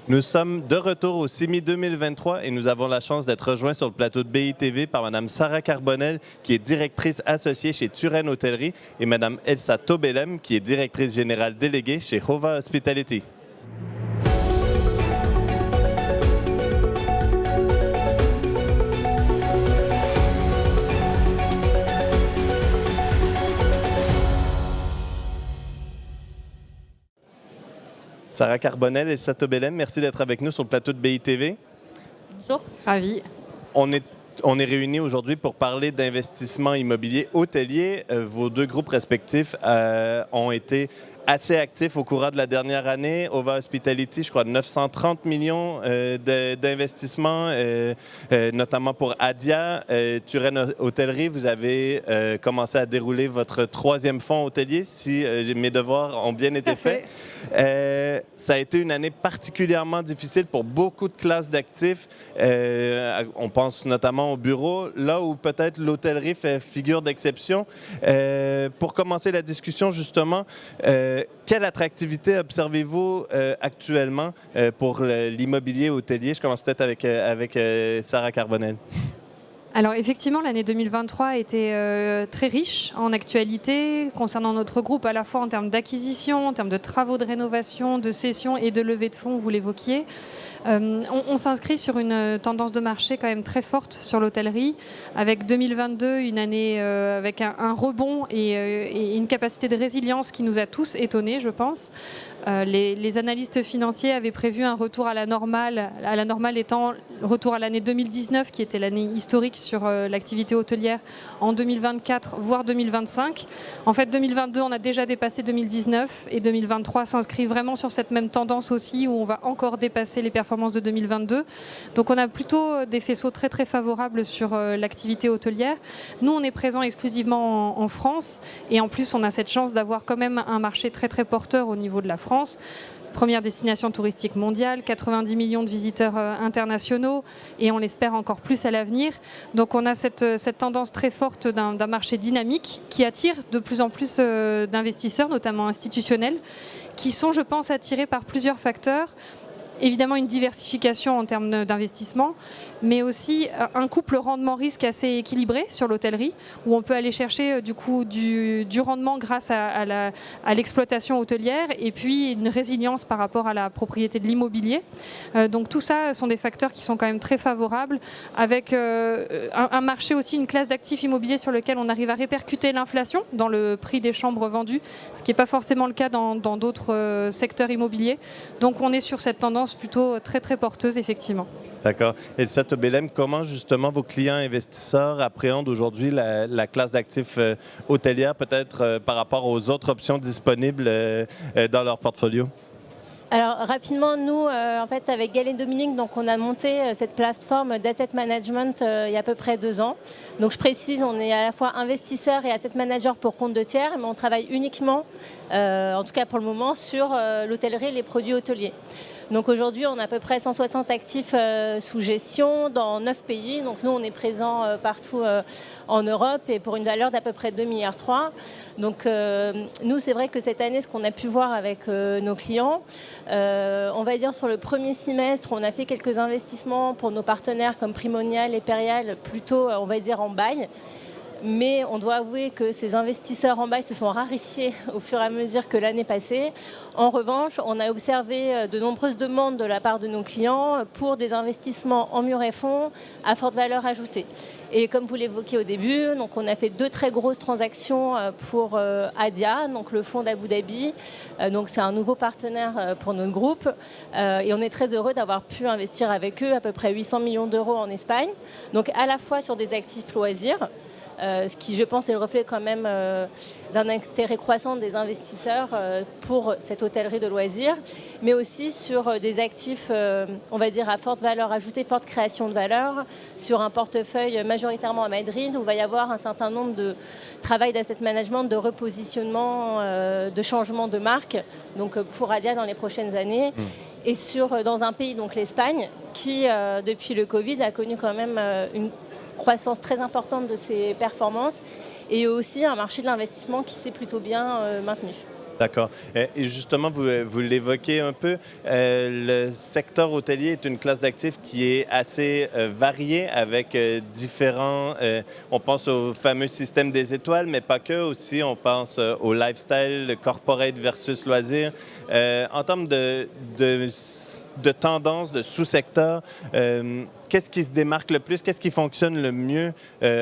Nous sommes de retour au CIMI 2023 et nous avons la chance d'être rejoints sur le plateau de BITV par Mme Sarah Carbonel, qui est directrice associée chez Turenne Hôtellerie, et Mme Elsa Tobelem, qui est directrice générale déléguée chez Hova Hospitality. Sarah Carbonel et Elsa Tobelem, merci d'être avec nous sur le plateau de BITV. Bonjour. Ravi. On est réunis aujourd'hui pour parler d'investissement immobilier hôtelier. Vos deux groupes respectifs ont été assez actifs au courant de la dernière année. Hova Hospitality, je crois, 930 millions d'investissements, notamment pour Adia. Turenne Hôtellerie, vous avez commencé à dérouler votre troisième fonds hôtelier, si mes devoirs ont bien été faits. Ça a été une année particulièrement difficile pour beaucoup de classes d'actifs. On pense notamment au bureau, là où peut-être l'hôtellerie fait figure d'exception. Pour commencer la discussion, justement, quelle attractivité observez-vous actuellement pour l'immobilier hôtelier? Je commence peut-être avec Sarah Carbonel. Alors effectivement, l'année 2023 a été très riche en actualité concernant notre groupe, à la fois en termes d'acquisition, en termes de travaux de rénovation, de cession et de levée de fonds, vous l'évoquiez. On s'inscrit sur une tendance de marché quand même très forte sur l'hôtellerie, avec 2022, une année avec un rebond et une capacité de résilience qui nous a tous étonnés, je pense. Les analystes financiers avaient prévu un retour à la normale étant le retour à l'année 2019, qui était l'année historique sur l'activité hôtelière, en 2024, voire 2025. En fait, 2022, on a déjà dépassé 2019 et 2023 s'inscrit vraiment sur cette même tendance aussi, où on va encore dépasser les performances de 2022. Donc on a plutôt des faisceaux très très favorables sur l'activité hôtelière. Nous, on est présent exclusivement en France et en plus, on a cette chance d'avoir quand même un marché très très porteur au niveau de la France. Première destination touristique mondiale, 90 millions de visiteurs internationaux et on l'espère encore plus à l'avenir. Donc on a cette tendance très forte d'un marché dynamique qui attire de plus en plus d'investisseurs, notamment institutionnels, qui sont, je pense, attirés par plusieurs facteurs. Évidemment, une diversification en termes d'investissement, mais aussi un couple rendement-risque assez équilibré sur l'hôtellerie, où on peut aller chercher du rendement grâce à l'exploitation hôtelière et puis une résilience par rapport à la propriété de l'immobilier. Donc tout ça sont des facteurs qui sont quand même très favorables, avec un marché aussi, une classe d'actifs immobiliers sur lequel on arrive à répercuter l'inflation dans le prix des chambres vendues, ce qui n'est pas forcément le cas dans d'autres secteurs immobiliers. Donc on est sur cette tendance plutôt très très porteuse, effectivement. D'accord. Elsa Tobelem, comment justement vos clients investisseurs appréhendent aujourd'hui la classe d'actifs hôtelière, peut-être par rapport aux autres options disponibles dans leur portfolio? Alors rapidement, nous, en fait, avec Gall & Dominique, donc, on a monté cette plateforme d'asset management il y a à peu près 2 ans. Donc je précise, on est à la fois investisseur et asset manager pour compte de tiers, mais on travaille uniquement, en tout cas pour le moment, sur l'hôtellerie et les produits hôteliers. Donc aujourd'hui, on a à peu près 160 actifs sous gestion dans 9 pays. Donc nous, on est présent partout en Europe et pour une valeur d'à peu près 2,3 milliards. Donc nous, c'est vrai que cette année, ce qu'on a pu voir avec nos clients, on va dire sur le premier semestre, on a fait quelques investissements pour nos partenaires comme Primonial et Perial, plutôt, on va dire, en bail. Mais on doit avouer que ces investisseurs en bail se sont raréfiés au fur et à mesure que l'année passée. En revanche, on a observé de nombreuses demandes de la part de nos clients pour des investissements en murs et fonds à forte valeur ajoutée. Et comme vous l'évoquiez au début, donc on a fait 2 très grosses transactions pour Adia, donc le fonds d'Abu Dhabi. Donc c'est un nouveau partenaire pour notre groupe. Et on est très heureux d'avoir pu investir avec eux à peu près 800 millions d'euros en Espagne. Donc à la fois sur des actifs loisirs, ce qui, je pense, est le reflet quand même d'un intérêt croissant des investisseurs pour cette hôtellerie de loisirs, mais aussi sur des actifs, on va dire, à forte valeur ajoutée, forte création de valeur, sur un portefeuille majoritairement à Madrid, où il va y avoir un certain nombre de travail d'asset management, de repositionnement, de changement de marque, donc pour Adia dans les prochaines années. Et dans un pays, donc l'Espagne, qui, depuis le Covid, a connu quand même une croissance très importante de ses performances et aussi un marché de l'investissement qui s'est plutôt bien maintenu. D'accord. Et justement, vous l'évoquez un peu, le secteur hôtelier est une classe d'actifs qui est assez variée avec différents... on pense au fameux système des étoiles, mais pas que aussi. On pense au lifestyle, le corporate versus loisir. En termes de tendance, de sous-secteur, qu'est-ce qui se démarque le plus? Qu'est-ce qui fonctionne le mieux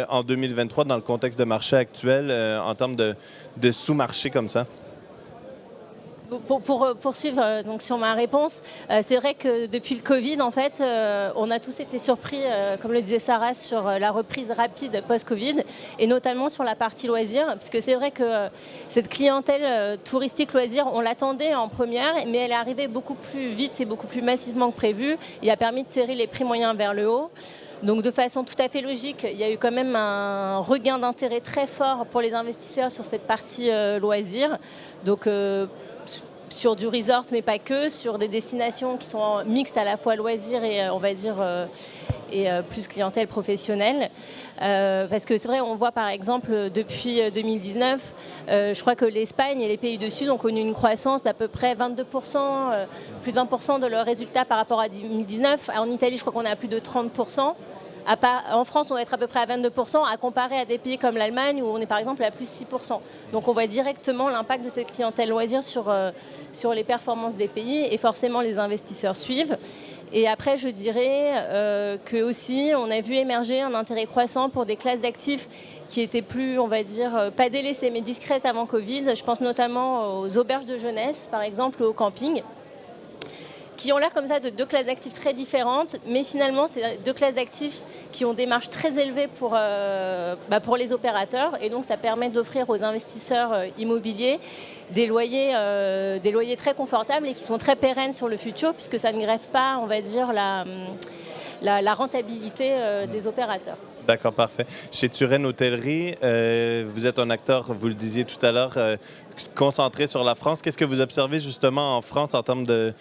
en 2023 dans le contexte de marché actuel en termes de sous-marché comme ça? Pour poursuivre donc sur ma réponse, c'est vrai que depuis le Covid, en fait, on a tous été surpris, comme le disait Sarah, sur la reprise rapide post-Covid, et notamment sur la partie loisirs, parce que c'est vrai que cette clientèle touristique loisirs, on l'attendait en première, mais elle est arrivée beaucoup plus vite et beaucoup plus massivement que prévu, et a permis de tirer les prix moyens vers le haut. Donc de façon tout à fait logique, il y a eu quand même un regain d'intérêt très fort pour les investisseurs sur cette partie loisirs. Donc sur du resort, mais pas que, sur des destinations qui sont mixtes à la fois loisirs et on va dire plus clientèle professionnelle. Parce que c'est vrai, on voit par exemple depuis 2019, je crois que l'Espagne et les pays du Sud ont connu une croissance d'à peu près 22%, plus de 20% de leurs résultats par rapport à 2019. En Italie, je crois qu'on est à plus de 30%. En France, on va être à peu près à 22%, à comparer à des pays comme l'Allemagne où on est par exemple à plus 6%. Donc on voit directement l'impact de cette clientèle loisir sur les performances des pays, et forcément les investisseurs suivent. Et après, je dirais que aussi, on a vu émerger un intérêt croissant pour des classes d'actifs qui étaient plus, on va dire, pas délaissées mais discrètes avant Covid. Je pense notamment aux auberges de jeunesse, par exemple, ou au camping, qui ont l'air comme ça de deux classes d'actifs très différentes, mais finalement, c'est deux classes d'actifs qui ont des marges très élevées pour les opérateurs, et donc ça permet d'offrir aux investisseurs immobiliers des loyers très confortables et qui sont très pérennes sur le futur, puisque ça ne grève pas, on va dire, la rentabilité des opérateurs. D'accord, parfait. Chez Turenne Hôtellerie, vous êtes un acteur, vous le disiez tout à l'heure, concentré sur la France. Qu'est-ce que vous observez justement en France en termes de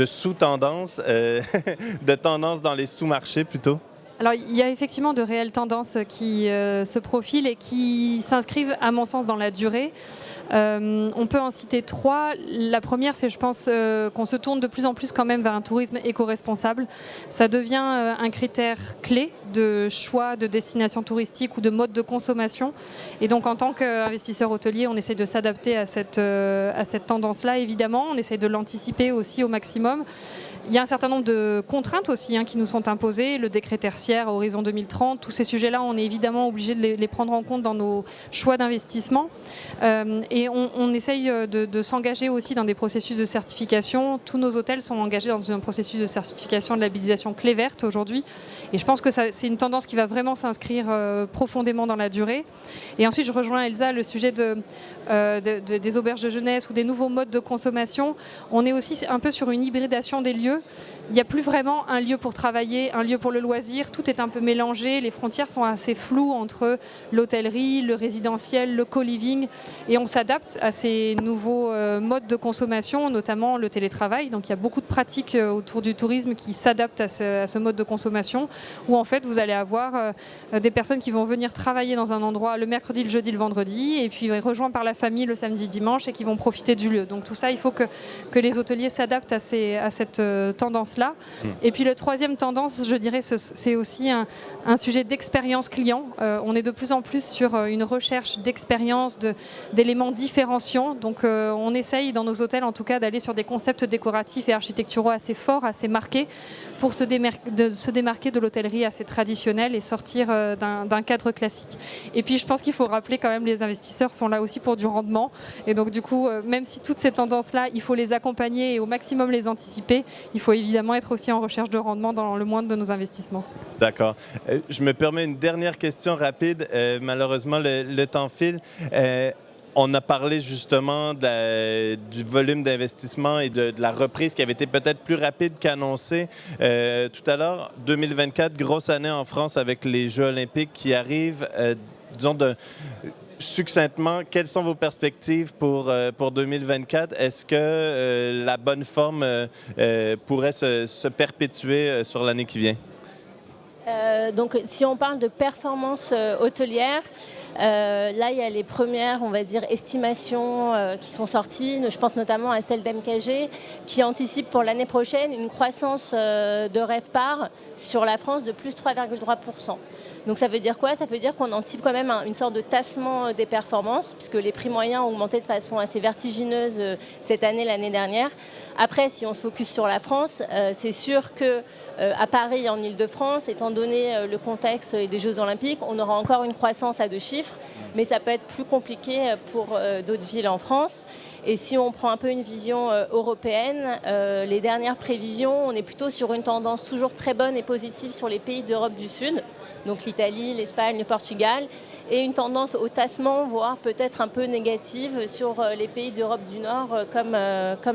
sous-tendances, de tendances dans les sous-marchés plutôt? Alors, il y a effectivement de réelles tendances qui se profilent et qui s'inscrivent, à mon sens, dans la durée. On peut en citer trois. La première, c'est, je pense, qu'on se tourne de plus en plus quand même vers un tourisme éco-responsable. Ça devient un critère clé de choix de destination touristique ou de mode de consommation. Et donc, en tant qu'investisseur hôtelier, on essaie de s'adapter à cette tendance-là, évidemment. On essaie de l'anticiper aussi au maximum. Il y a un certain nombre de contraintes aussi qui nous sont imposées, le décret tertiaire à horizon 2030, tous ces sujets-là, on est évidemment obligé de les prendre en compte dans nos choix d'investissement. Et on essaye de s'engager aussi dans des processus de certification. Tous nos hôtels sont engagés dans un processus de certification de labellisation clé verte aujourd'hui. Et je pense que c'est une tendance qui va vraiment s'inscrire profondément dans la durée. Et ensuite, je rejoins Elsa, le sujet des auberges de jeunesse ou des nouveaux modes de consommation. On est aussi un peu sur une hybridation des lieux. Il n'y a plus vraiment un lieu pour travailler, un lieu pour le loisir. Tout est un peu mélangé. Les frontières sont assez floues entre l'hôtellerie, le résidentiel, le co-living. Et on s'adapte à ces nouveaux modes de consommation, notamment le télétravail. Donc il y a beaucoup de pratiques autour du tourisme qui s'adaptent à ce mode de consommation, où en fait vous allez avoir des personnes qui vont venir travailler dans un endroit le mercredi, le jeudi, le vendredi, et puis rejoints par la famille le samedi, dimanche, et qui vont profiter du lieu. Donc tout ça, il faut que les hôteliers s'adaptent à cette tendance-là. Et puis la troisième tendance, je dirais, c'est aussi un sujet d'expérience client. On est de plus en plus sur une recherche d'expérience, d'éléments différenciants. Donc on essaye dans nos hôtels en tout cas d'aller sur des concepts décoratifs et architecturaux assez forts, assez marqués, pour se démarquer de l'hôtellerie assez traditionnelle et sortir d'un cadre classique. Et puis je pense qu'il faut rappeler quand même, les investisseurs sont là aussi pour du rendement. Et donc du coup, même si toutes ces tendances-là, il faut les accompagner et au maximum les anticiper, il faut évidemment être aussi en recherche de rendement dans le moindre de nos investissements. D'accord. Je me permets une dernière question rapide. Malheureusement, le temps file. On a parlé justement du volume d'investissement et de la reprise qui avait été peut-être plus rapide qu'annoncé tout à l'heure. 2024, grosse année en France avec les Jeux olympiques qui arrivent. Disons succinctement, quelles sont vos perspectives pour 2024? Est-ce que la bonne forme pourrait se perpétuer sur l'année qui vient? Donc, si on parle de performance hôtelière, Là, il y a les premières, on va dire, estimations qui sont sorties. Je pense notamment à celle d'MKG qui anticipe pour l'année prochaine une croissance de RevPAR sur la France de plus 3,3%. Donc ça veut dire quoi? Ça veut dire qu'on anticipe quand même une sorte de tassement des performances, puisque les prix moyens ont augmenté de façon assez vertigineuse cette année, l'année dernière. Après, si on se focus sur la France, c'est sûr qu'à Paris et en Ile-de-France, étant donné le contexte des Jeux Olympiques, on aura encore une croissance à 2 chiffres, mais ça peut être plus compliqué pour d'autres villes en France. Et si on prend un peu une vision européenne, les dernières prévisions, on est plutôt sur une tendance toujours très bonne et positive sur les pays d'Europe du Sud, donc l'Italie, l'Espagne, le Portugal, et une tendance au tassement, voire peut-être un peu négative sur les pays d'Europe du Nord comme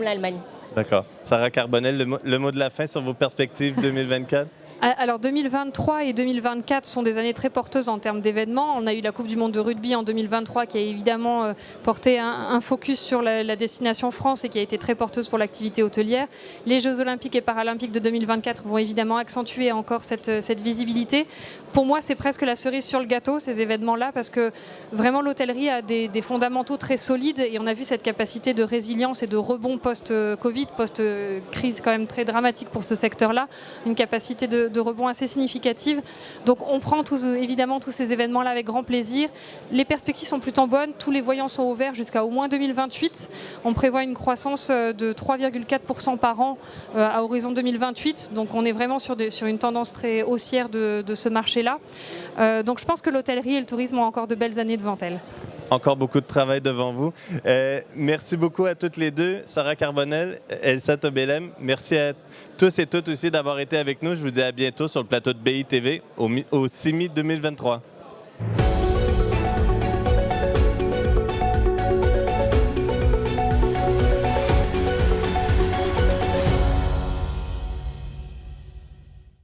l'Allemagne. D'accord. Sarah Carbonel, le mot de la fin sur vos perspectives 2024? Alors 2023 et 2024 sont des années très porteuses en termes d'événements. On a eu la Coupe du Monde de rugby en 2023 qui a évidemment porté un focus sur la destination France et qui a été très porteuse pour l'activité hôtelière. Les Jeux Olympiques et Paralympiques de 2024 vont évidemment accentuer encore cette visibilité. Pour moi, c'est presque la cerise sur le gâteau, ces événements-là, parce que vraiment l'hôtellerie a des fondamentaux très solides et on a vu cette capacité de résilience et de rebond post-Covid, post-crise quand même très dramatique pour ce secteur-là, une capacité de rebond assez significative. Donc on prend évidemment tous ces événements-là avec grand plaisir. Les perspectives sont plutôt bonnes, tous les voyants sont ouverts jusqu'à au moins 2028. On prévoit une croissance de 3,4% par an à horizon 2028. Donc on est vraiment sur une tendance très haussière de ce marché-là. Donc je pense que l'hôtellerie et le tourisme ont encore de belles années devant elles. Encore beaucoup de travail devant vous. Merci beaucoup à toutes les deux. Sarah Carbonel, Elsa Tobelem. Merci à tous et toutes aussi d'avoir été avec nous. Je vous dis à bientôt sur le plateau de BITV au CIMI 2023.